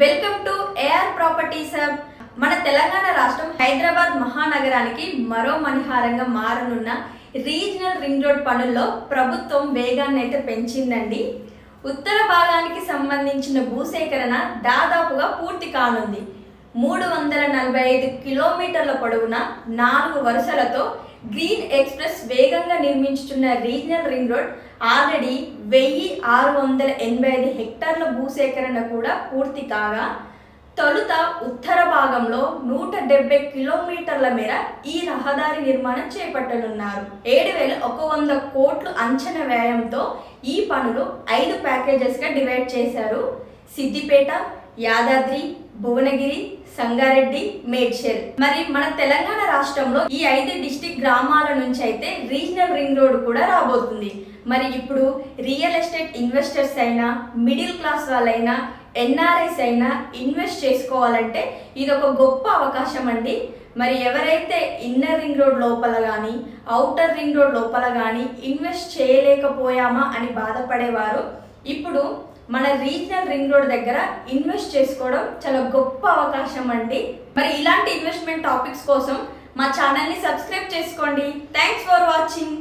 Welcome to AR properties hub. మన తెలంగాణ రాష్ట్రం హైదరాబాద్ మహానగరానికి మరో మణిహారంగా మారనున్న రీజనల్ రింగ్ రోడ్ పనుల్లో ప్రభుత్వం వేగాన్ని అయితే పెంచిందండి. ఉత్తర భాగానికి సంబంధించిన భూసేకరణ దాదాపుగా పూర్తి కానుంది. 345 కిలోమీటర్ల పొడవున 4 వరుసలతో గ్రీన్ ఎక్స్ప్రెస్ వేగంగా నిర్మించుతున్న రీజనల్ రింగ్ రోడ్ ఆల్రెడీ 1685 హెక్టార్ల భూసేకరణ కూడా పూర్తి కాగా, తొలుత ఉత్తర భాగంలో 170 కిలోమీటర్ల మేర ఈ రహదారి నిర్మాణం చేపట్టనున్నారు. 7100 కోట్లు అంచనా వ్యయంతో ఈ పనులు 5 ప్యాకేజెస్గా డివైడ్ చేశారు. సిద్దిపేట, యాదాద్రి, భువనగిరి, సంగారెడ్డి, మేడ్చల్. మరి మన తెలంగాణ రాష్ట్రంలో ఈ 5 డిస్ట్రిక్ట్ గ్రామాల నుంచి అయితే రీజనల్ రింగ్ రోడ్ కూడా రాబోతుంది. మరి ఇప్పుడు రియల్ ఎస్టేట్ ఇన్వెస్టర్స్ అయినా, మిడిల్ క్లాస్ వాళ్ళైనా, ఎన్ఆర్ఐస్ అయినా ఇన్వెస్ట్ చేసుకోవాలంటే ఇది ఒక గొప్ప అవకాశం అండి. మరి ఎవరైతే ఇన్నర్ రింగ్ రోడ్ లోపల కానీ, అవుటర్ రింగ్ రోడ్ లోపల కానీ ఇన్వెస్ట్ చేయలేకపోయామా అని బాధపడేవారు ఇప్పుడు మన రీజనల్ రింగ్ రోడ్ దగ్గర ఇన్వెస్ట్ చేసుకోవడం చాలా గొప్ప అవకాశం అండి. మరి ఇలాంటి ఇన్వెస్ట్మెంట్ టాపిక్స్ కోసం మా ఛానల్ని సబ్స్క్రైబ్ చేసుకోండి. Thanks for watching.